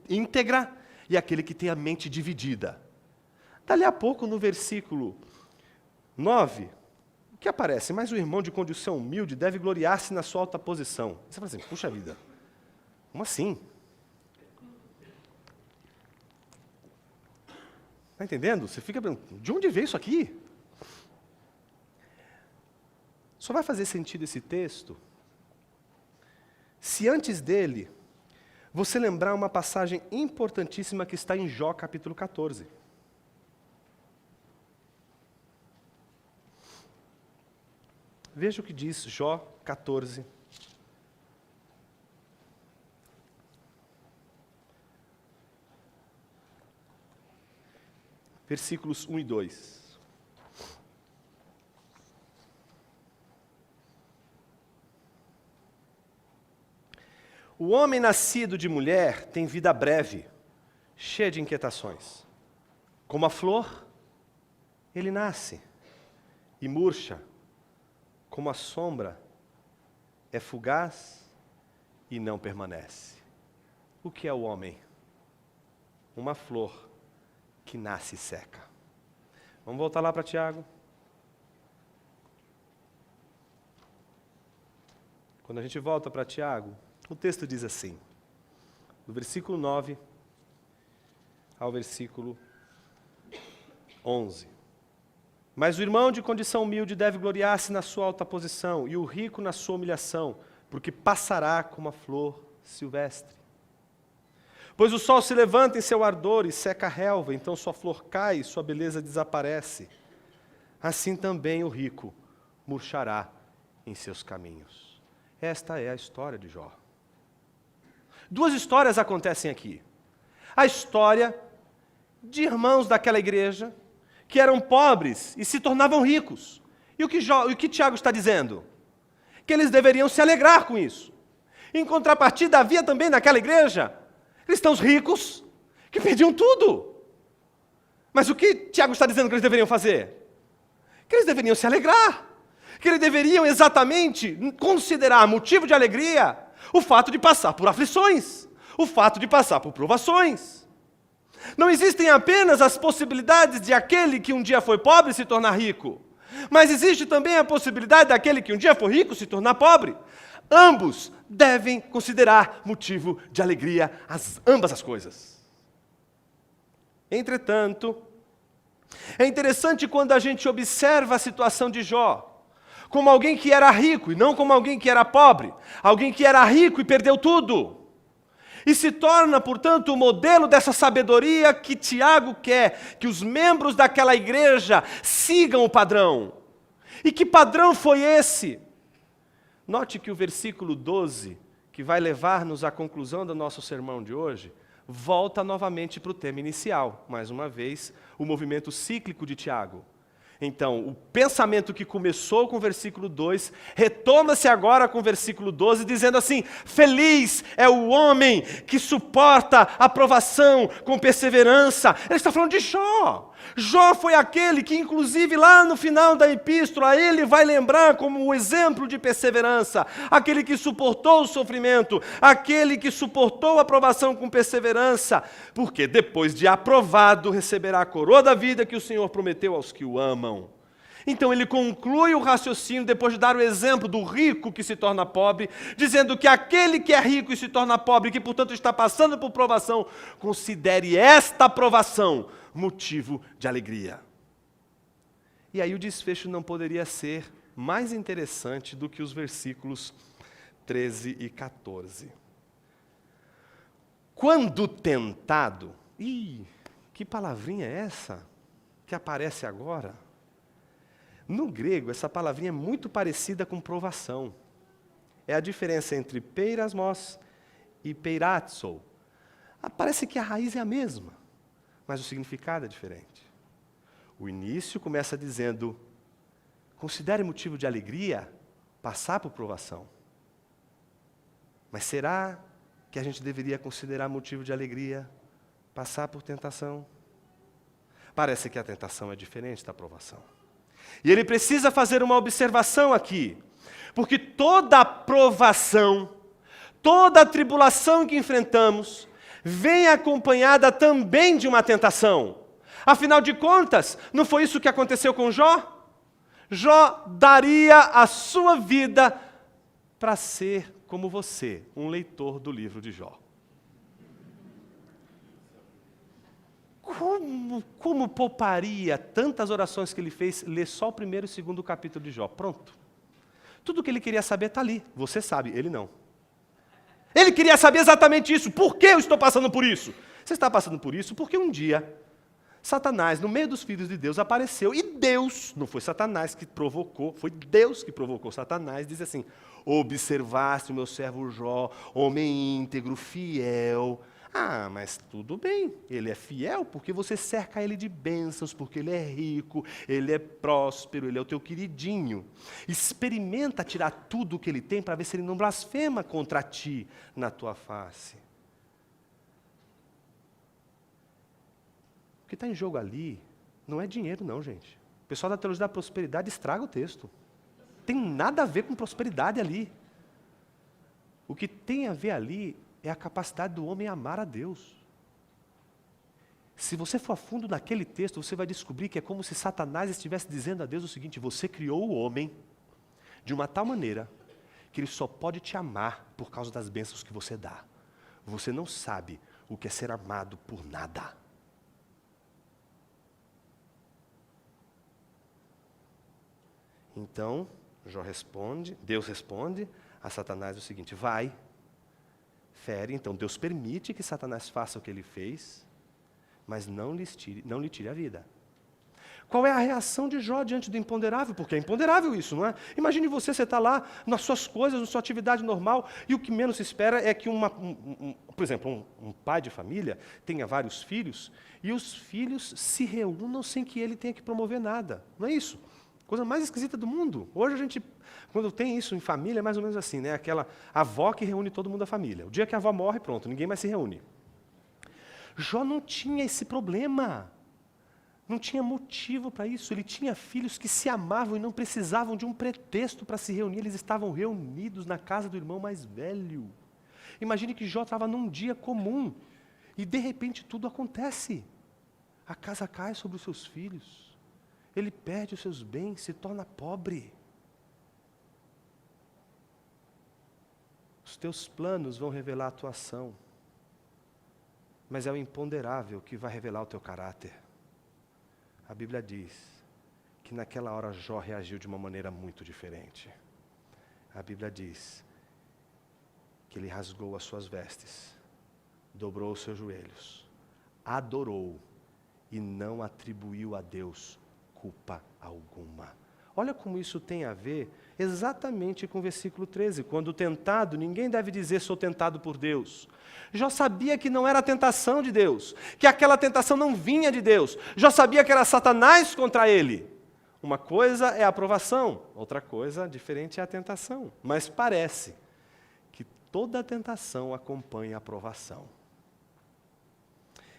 íntegra e aquele que tem a mente dividida. Dali a pouco, no versículo 9, o que aparece? Mas o irmão de condição humilde deve gloriar-se na sua alta posição. Você fala assim, puxa vida, como assim? Está entendendo? Você fica perguntando, de onde veio isso aqui? Só vai fazer sentido esse texto se antes dele você lembrar uma passagem importantíssima que está em Jó capítulo 14. Veja o que diz Jó 14. Versículos 1 e 2. O homem nascido de mulher tem vida breve, cheia de inquietações. Como a flor, ele nasce e murcha. Como a sombra, é fugaz e não permanece. O que é o homem? Uma flor que nasce e seca. Vamos voltar lá para Tiago. Quando a gente volta para Tiago, o texto diz assim, do versículo 9 ao versículo 11. Mas o irmão de condição humilde deve gloriar-se na sua alta posição, e o rico na sua humilhação, porque passará como a flor silvestre. Pois o sol se levanta em seu ardor e seca a relva, então sua flor cai e sua beleza desaparece. assim também o rico murchará em seus caminhos. Esta é a história de Jó. Duas histórias acontecem aqui. A história de irmãos daquela igreja que eram pobres e se tornavam ricos. E o que Tiago está dizendo? Que eles deveriam se alegrar com isso. Em contrapartida, havia também naquela igreja cristãos ricos que perdiam tudo. Mas o que Tiago está dizendo que eles deveriam fazer? Que eles deveriam se alegrar. Que eles deveriam exatamente considerar motivo de alegria o fato de passar por aflições, o fato de passar por provações. Não existem apenas as possibilidades de aquele que um dia foi pobre se tornar rico, mas existe também a possibilidade daquele que um dia foi rico se tornar pobre. Ambos devem considerar motivo de alegria ambas as coisas. Entretanto, é interessante quando a gente observa a situação de Jó, como alguém que era rico e não como alguém que era pobre, alguém que era rico e perdeu tudo. E se torna, portanto, o modelo dessa sabedoria que Tiago quer que os membros daquela igreja sigam o padrão. E que padrão foi esse? Note que o versículo 12, que vai levar-nos à conclusão do nosso sermão de hoje, volta novamente para o tema inicial. Mais uma vez, o movimento cíclico de Tiago. Então, o pensamento que começou com o versículo 2, retoma-se agora com o versículo 12, dizendo assim: feliz é o homem que suporta a provação com perseverança. Ele está falando de Jó. Jó foi aquele que, inclusive, lá no final da epístola, ele vai lembrar como o exemplo de perseverança, aquele que suportou o sofrimento, aquele que suportou a provação com perseverança, porque depois de aprovado, receberá a coroa da vida que o Senhor prometeu aos que o amam. Então ele conclui o raciocínio, depois de dar o exemplo do rico que se torna pobre, dizendo que aquele que é rico e se torna pobre, que portanto está passando por provação, considere esta provação motivo de alegria. E aí o desfecho não poderia ser mais interessante do que os versículos 13 e 14. Quando tentado, que palavrinha é essa que aparece agora? No grego, essa palavrinha é muito parecida com provação. É a diferença entre peirasmos e peiratzo. Parece que a raiz é a mesma, mas o significado é diferente. O início começa dizendo: considere motivo de alegria passar por provação. Mas será que a gente deveria considerar motivo de alegria passar por tentação? Parece que a tentação é diferente da provação. E ele precisa fazer uma observação aqui, porque toda provação, toda tribulação que enfrentamos, vem acompanhada também de uma tentação. Afinal de contas, não foi isso que aconteceu com Jó? Jó daria a sua vida para ser, como você, um leitor do livro de Jó. Como pouparia tantas orações que ele fez ler só o primeiro e o segundo capítulo de Jó? Pronto. Tudo o que ele queria saber está ali. Você sabe, ele não. Ele queria saber exatamente isso. Por que eu estou passando por isso? Você está passando por isso porque um dia Satanás, no meio dos filhos de Deus, apareceu. E Deus, não foi Satanás que provocou, foi Deus que provocou Satanás. Diz assim: observaste o meu servo Jó, homem íntegro, fiel. Mas tudo bem, ele é fiel porque você cerca ele de bênçãos, porque ele é rico, ele é próspero, ele é o teu queridinho. Experimenta tirar tudo o que ele tem para ver se ele não blasfema contra ti na tua face. O que está em jogo ali não é dinheiro não, gente. O pessoal da teologia da prosperidade estraga o texto. Não tem nada a ver com prosperidade ali. O que tem a ver ali é a capacidade do homem amar a Deus. Se você for a fundo naquele texto, você vai descobrir que é como se Satanás estivesse dizendo a Deus o seguinte: você criou o homem de uma tal maneira que ele só pode te amar por causa das bênçãos que você dá. Você não sabe o que é ser amado por nada. Então, Deus responde a Satanás o seguinte: vai, fere. Então Deus permite que Satanás faça o que ele fez, mas não lhe tire a vida. Qual é a reação de Jó diante do imponderável? Porque é imponderável isso, não é? Imagine você está lá nas suas coisas, na sua atividade normal, e o que menos se espera é que, por exemplo, um pai de família tenha vários filhos, e os filhos se reúnam sem que ele tenha que promover nada. Não é isso? Coisa mais esquisita do mundo. Hoje a gente, quando tem isso em família, é mais ou menos assim, né? Aquela avó que reúne todo mundo da família. O dia que a avó morre, pronto, ninguém mais se reúne. Jó não tinha esse problema. Não tinha motivo para isso. Ele tinha filhos que se amavam e não precisavam de um pretexto para se reunir. Eles estavam reunidos na casa do irmão mais velho. Imagine que Jó estava num dia comum e de repente tudo acontece. A casa cai sobre os seus filhos. Ele perde os seus bens, se torna pobre. Os teus planos vão revelar a tua ação. Mas é o imponderável que vai revelar o teu caráter. A Bíblia diz que naquela hora Jó reagiu de uma maneira muito diferente. A Bíblia diz que ele rasgou as suas vestes, dobrou os seus joelhos, adorou e não atribuiu a Deus culpa alguma. Olha como isso tem a ver exatamente com o versículo 13. Quando tentado, ninguém deve dizer sou tentado por Deus. Jó sabia que não era a tentação de Deus, que aquela tentação não vinha de Deus. Jó sabia que era Satanás contra ele. Uma coisa é a aprovação, outra coisa diferente é a tentação. Mas parece que toda tentação acompanha a aprovação.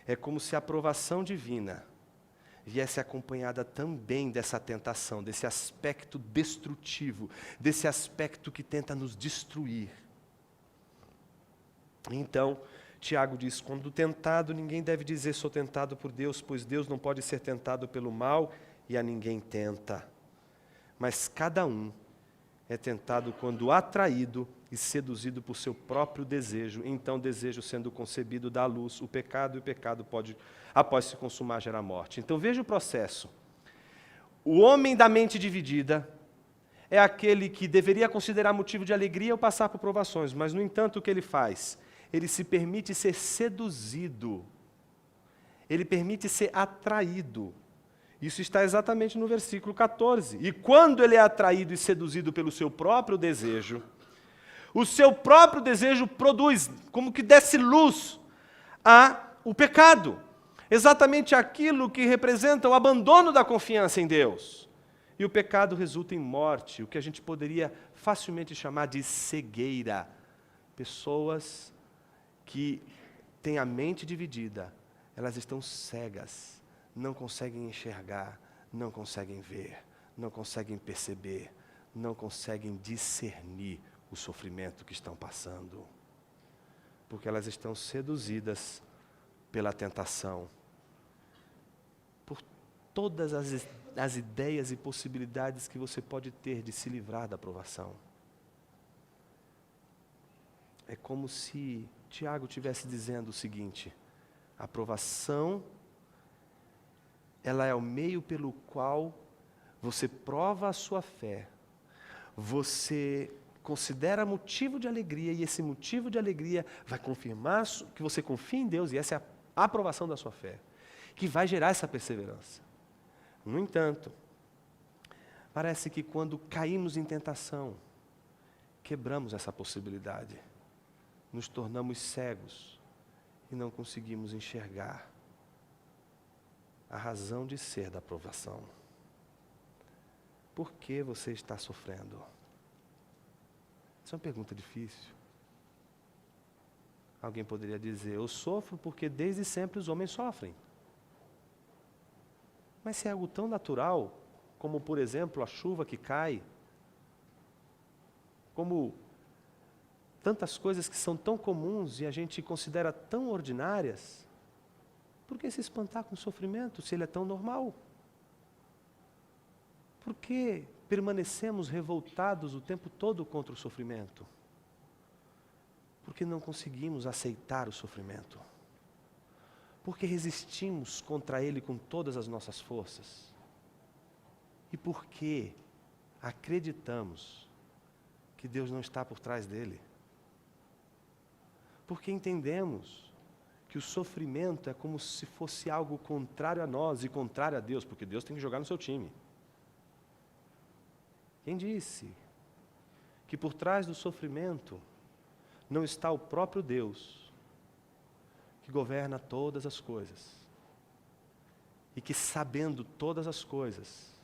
É como se a aprovação divina viesse acompanhada também dessa tentação, desse aspecto destrutivo, desse aspecto que tenta nos destruir. Então, Tiago diz, quando tentado, ninguém deve dizer sou tentado por Deus, pois Deus não pode ser tentado pelo mal e a ninguém tenta. Mas cada um é tentado quando atraído e seduzido por seu próprio desejo. Então, o desejo sendo concebido dá à luz o pecado, e o pecado pode, após se consumar, gerar morte. Então, veja o processo. O homem da mente dividida é aquele que deveria considerar motivo de alegria ao passar por provações, mas, no entanto, o que ele faz? Ele se permite ser seduzido. Ele permite ser atraído. Isso está exatamente no versículo 14. E quando ele é atraído e seduzido pelo seu próprio desejo, o seu próprio desejo produz, como que desse luz ao pecado. Exatamente aquilo que representa o abandono da confiança em Deus. E o pecado resulta em morte, o que a gente poderia facilmente chamar de cegueira. Pessoas que têm a mente dividida, elas estão cegas, não conseguem enxergar, não conseguem ver, não conseguem perceber, não conseguem discernir o sofrimento que estão passando, porque elas estão seduzidas pela tentação, por todas as ideias e possibilidades que você pode ter de se livrar da aprovação. É como se Tiago estivesse dizendo o seguinte: a aprovação, ela é o meio pelo qual você prova a sua fé, você considera motivo de alegria, e esse motivo de alegria vai confirmar que você confia em Deus, e essa é a aprovação da sua fé, que vai gerar essa perseverança. No entanto, parece que quando caímos em tentação, quebramos essa possibilidade, nos tornamos cegos e não conseguimos enxergar a razão de ser da aprovação. Por que você está sofrendo? Essa é uma pergunta difícil. Alguém poderia dizer, eu sofro porque desde sempre os homens sofrem. Mas se é algo tão natural, como por exemplo a chuva que cai, como tantas coisas que são tão comuns e a gente considera tão ordinárias, por que se espantar com o sofrimento se ele é tão normal? Por que permanecemos revoltados o tempo todo contra o sofrimento? Porque não conseguimos aceitar o sofrimento. Porque resistimos contra ele com todas as nossas forças. E porque acreditamos que Deus não está por trás dele. Porque entendemos que o sofrimento é como se fosse algo contrário a nós e contrário a Deus, porque Deus tem que jogar no seu time. Quem disse que por trás do sofrimento não está o próprio Deus, que governa todas as coisas, e que, sabendo todas as coisas,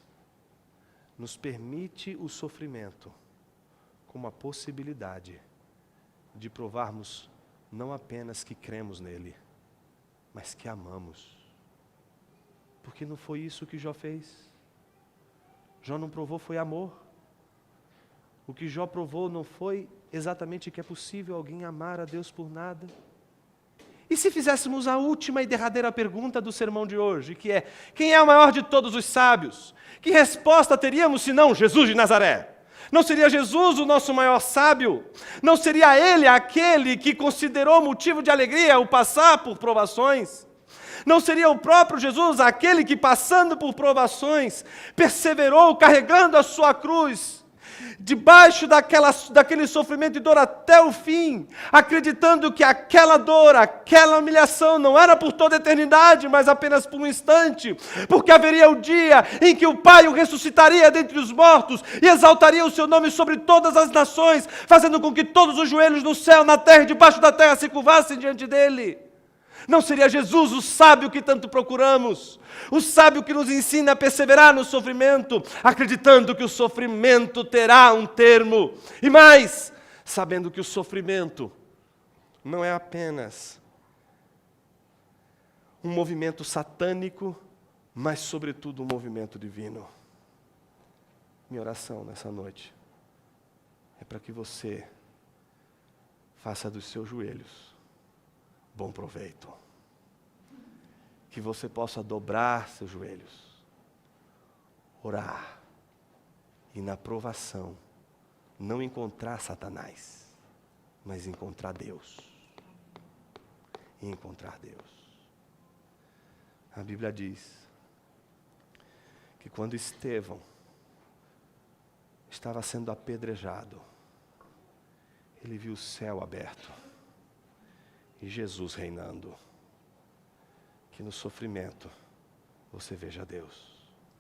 nos permite o sofrimento como a possibilidade de provarmos não apenas que cremos nele, mas que amamos. Porque não foi isso que Jó fez. Jó não provou foi amor. O que Jó provou não foi exatamente que é possível alguém amar a Deus por nada. E se fizéssemos a última e derradeira pergunta do sermão de hoje, que é: quem é o maior de todos os sábios? Que resposta teríamos se não Jesus de Nazaré? Não seria Jesus o nosso maior sábio? Não seria Ele aquele que considerou motivo de alegria o passar por provações? Não seria o próprio Jesus aquele que, passando por provações, perseverou carregando a sua cruz, debaixo daquele sofrimento e dor até o fim, acreditando que aquela dor, aquela humilhação não era por toda a eternidade, mas apenas por um instante, porque haveria o dia em que o Pai o ressuscitaria dentre os mortos e exaltaria o seu nome sobre todas as nações, fazendo com que todos os joelhos no céu, na terra e debaixo da terra se curvassem diante dele. Não seria Jesus o sábio que tanto procuramos? O sábio que nos ensina a perseverar no sofrimento, acreditando que o sofrimento terá um termo. E mais, sabendo que o sofrimento não é apenas um movimento satânico, mas sobretudo um movimento divino. Minha oração nessa noite é para que você faça dos seus joelhos bom proveito. Que você possa dobrar seus joelhos, orar, e na provação não encontrar Satanás, mas encontrar Deus. E encontrar Deus. A Bíblia diz que quando Estevão estava sendo apedrejado, ele viu o céu aberto e Jesus reinando. Que no sofrimento você veja Deus.